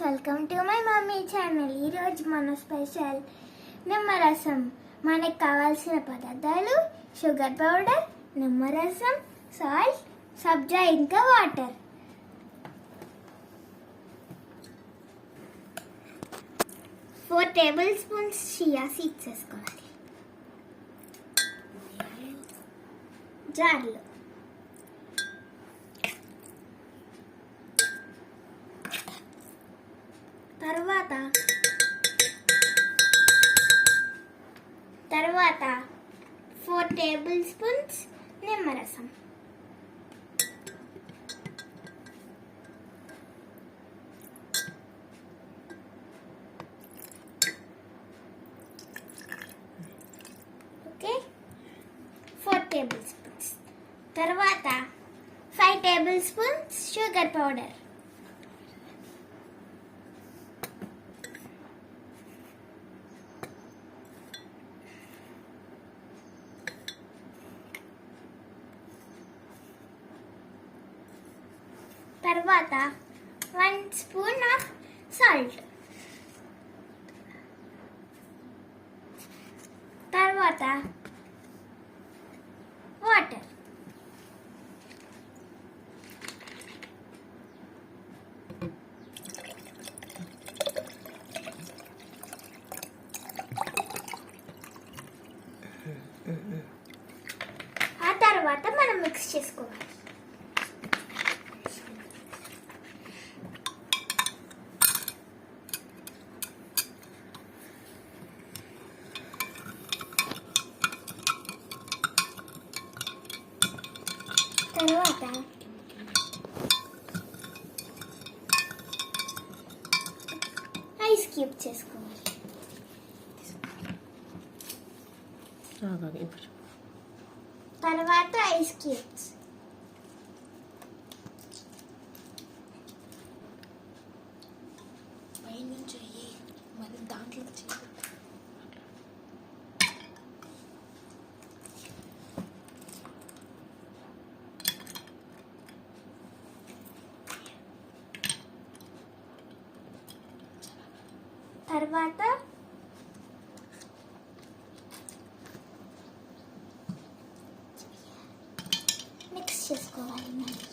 Welcome to my mummy channel. ఈరోజు మన special నిమ్మరసం. మనకు కావాల్సిన పదార్థాలు షుగర్ పౌడర్, నిమ్మరసం, సాల్ట్, సబ్జా ఇంకా water. Four table spoons chia seeds వేసుకోవాలి జార్లో. తర్వాత 4 టేబుల్ స్పూన్స్ నిమ్మరసం. Okay, 4 table spoons. తర్వాత 5 టేబుల్ స్పూన్స్ షుగర్ పౌడర్. తర్వాత 1 స్పూన్ ఆఫ్ సాల్ట్. తర్వాత వాటర్. ఆ తర్వాత మనం మిక్స్ చేసుకోవాలి. తర్వాత ఐస్ క్యూబ్ చేసుకోవాలి. తర్వాత ఐస్ క్యూబ్స్. తర్వాత మిక్స్ చేసుకోవాలి.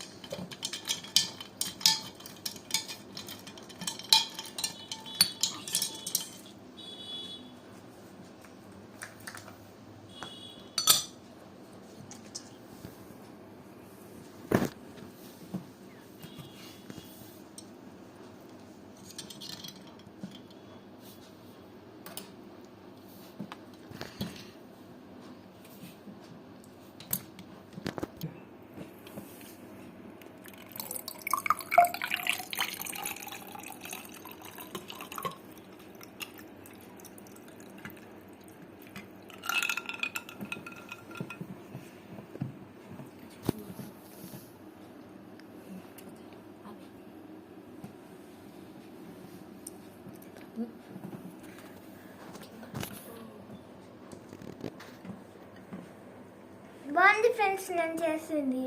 బాగుంది ఫ్రెండ్స్, నేను చేసింది.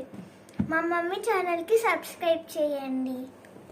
మా మమ్మీ ఛానల్కి సబ్స్క్రైబ్ చేయండి.